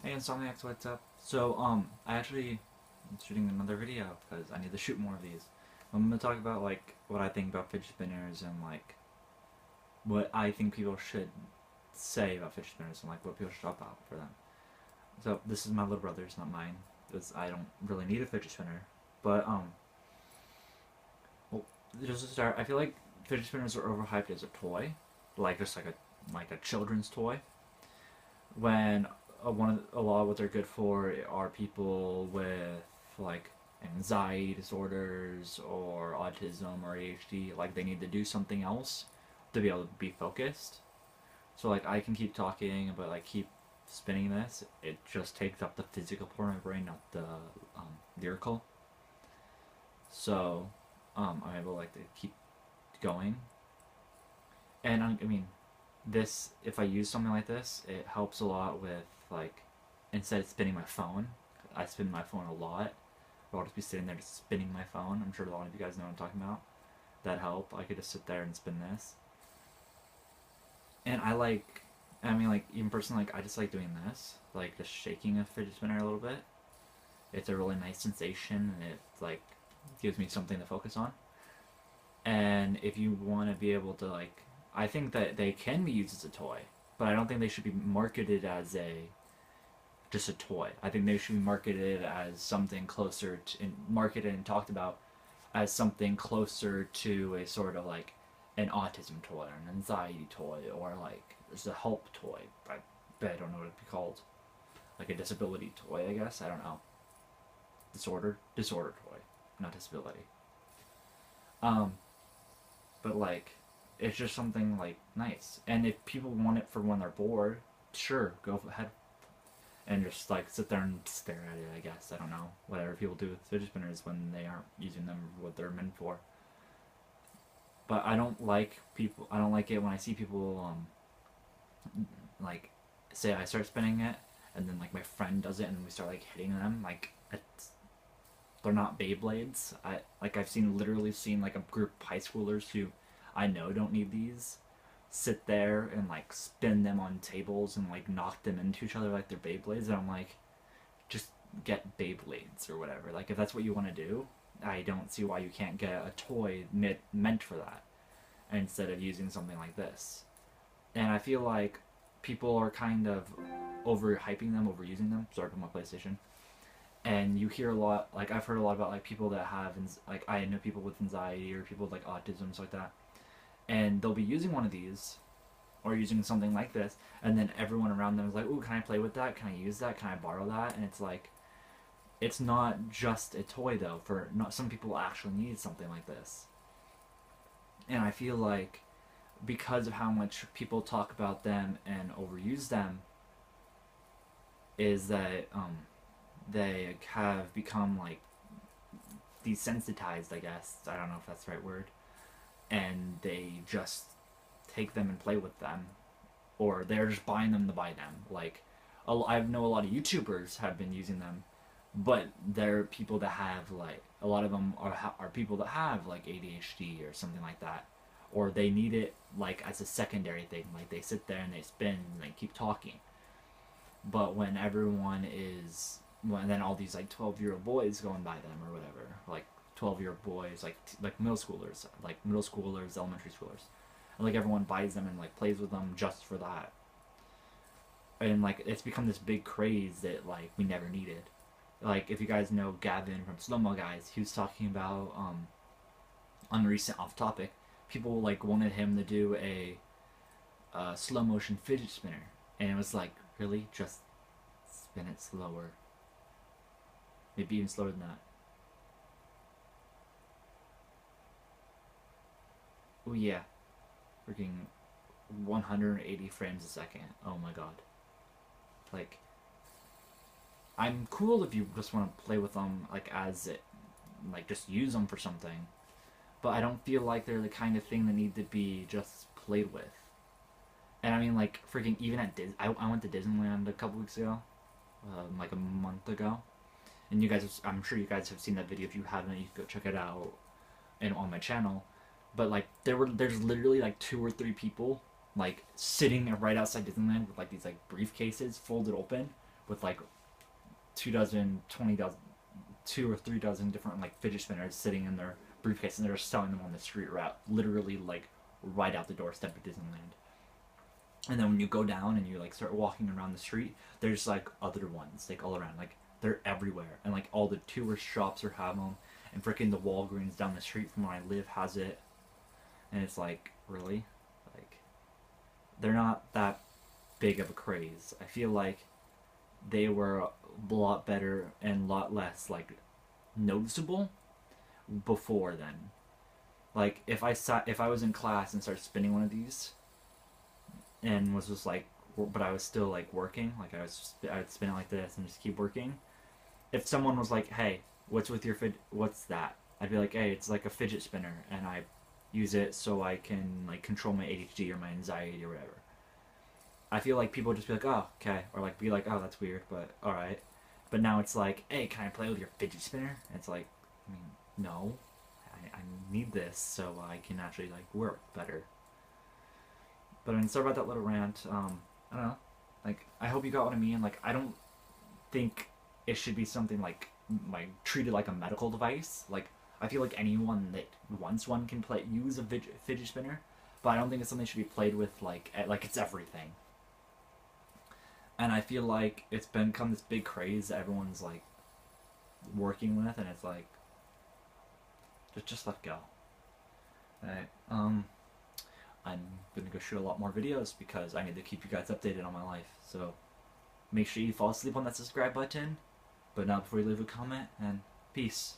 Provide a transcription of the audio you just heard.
Hey Insomniacs, what's up? I actually am shooting another video because I need to shoot more of these. I'm gonna talk about like what I think about fidget spinners and like what I think people should say about fidget spinners and like what people should talk about for them. So this is my little brother's, not mine, because I don't really need a fidget spinner. But well, just to start, I feel like fidget spinners are overhyped as a toy, like just like a children's toy. When a lot of what they're good for are people with like anxiety disorders or autism or ADHD. Like they need to do something else to be able to be focused. So like I can keep talking, but like keep spinning this. It just takes up the physical part of my brain, not the lyrical. So I'm able like to keep going. And I mean, this if I use something like this, it helps a lot with like instead of spinning my phone. I spin my phone a lot. I'll just be sitting there just spinning my phone. I'm sure a lot of you guys know what I'm talking about. That help. I could just sit there and spin this. And I mean, like, even personally, like, I just like doing this. Like, just shaking a fidget spinner a little bit. It's a really nice sensation, and it, like, gives me something to focus on. And if you want to be able to, like, I think that they can be used as a toy, but I don't think they should be marketed as just a toy. I think they should be marketed as something closer to, and marketed and talked about as something closer to a sort of like an autism toy or an anxiety toy or like there's a help toy. I bet I don't know what it'd be called. Like a disability toy, I guess. I don't know. Disorder toy, not disability. Um, but like it's just something like nice. And if people want it for when they're bored, sure, go ahead and just like sit there and stare at it. I guess I don't know whatever people do with fidget spinners when they aren't using them for what they're meant for. But I don't like people. I don't like it when I see people like say I start spinning it and then like my friend does it and we start like hitting them like they're not Beyblades. I've seen literally seen like a group of high schoolers who I know don't need these sit there and like spin them on tables and like knock them into each other like they're Beyblades, and I'm like, just get Beyblades or whatever. Like if that's what you want to do, I don't see why you can't get a toy meant for that instead of using something like this. And I feel like people are kind of overhyping them, overusing them. Sorry for my PlayStation. And you hear a lot, like I've heard a lot about like people that have, like I know people with anxiety or people with like autism, stuff like that, and they'll be using one of these or using something like this, and then everyone around them is like, "Ooh, can I play with that? Can I use that? Can I borrow that?" And it's like, it's not just a toy though. For not some people actually need something like this, and I feel like because of how much people talk about them and overuse them, is that they have become like desensitized. I guess I don't know if that's the right word, and they just take them and play with them, or they're just buying them to buy them. Like, I know a lot of YouTubers have been using them, but they're people that have like a lot of them are people that have like ADHD or something like that, or they need it like as a secondary thing. Like they sit there and they spin and they keep talking. But when everyone is when then all these like 12-year-old boys going by them or whatever, like 12-year-old boys, like middle schoolers, elementary schoolers, and like everyone buys them and like plays with them just for that, and like it's become this big craze that like we never needed. Like if you guys know Gavin from Slow Mo Guys, he was talking about on recent off topic, people like wanted him to do a slow motion fidget spinner, and it was like really just spin it slower, maybe even slower than that. Oh yeah, freaking 180 frames a second. Oh my god. Like I'm cool if you just want to play with them like as it like just use them for something, but I don't feel like they're the kind of thing that need to be just played with. And I mean like freaking even at I went to Disneyland a couple weeks ago, like a month ago, and I'm sure you guys have seen that video. If you haven't, you can go check it out and on my channel. But like there's literally like two or three people like sitting right outside Disneyland with like these like briefcases folded open with like 2 dozen, 20 dozen, 2 or 3 dozen different like fidget spinners sitting in their briefcase, and they're just selling them on the street route, literally like right out the doorstep of Disneyland. And then when you go down and you like start walking around the street, there's like other ones like all around, like they're everywhere, and like all the tourist shops are have them, and freaking the Walgreens down the street from where I live has it, and it's like really, like they're not that big of a craze. I feel like they were a lot better and a lot less like noticeable before then. Like if I was in class and started spinning one of these and was just like, but I was still like working, like I would spin it like this and just keep working. If someone was like, "Hey, what's with your what's that?" I'd be like, "Hey, it's like a fidget spinner, and I use it so I can like control my ADHD or my anxiety or whatever." I feel like people would just be like, "Oh, okay," or like be like, "Oh, that's weird, but all right." But now it's like, "Hey, can I play with your fidget spinner?" And it's like, I mean, no, I need this so I can actually like work better. But I mean, sorry about that little rant. I don't know. Like, I hope you got what I mean. Like, I don't think it should be something like treated like a medical device. Like, I feel like anyone that wants one can use a fidget spinner, but I don't think it's something that should be played with like it's everything. And I feel like it's become this big craze that everyone's like working with, and it's like just let go. Right. I'm gonna go shoot a lot more videos because I need to keep you guys updated on my life. So make sure you fall asleep on that subscribe button. But not before you leave a comment, and peace.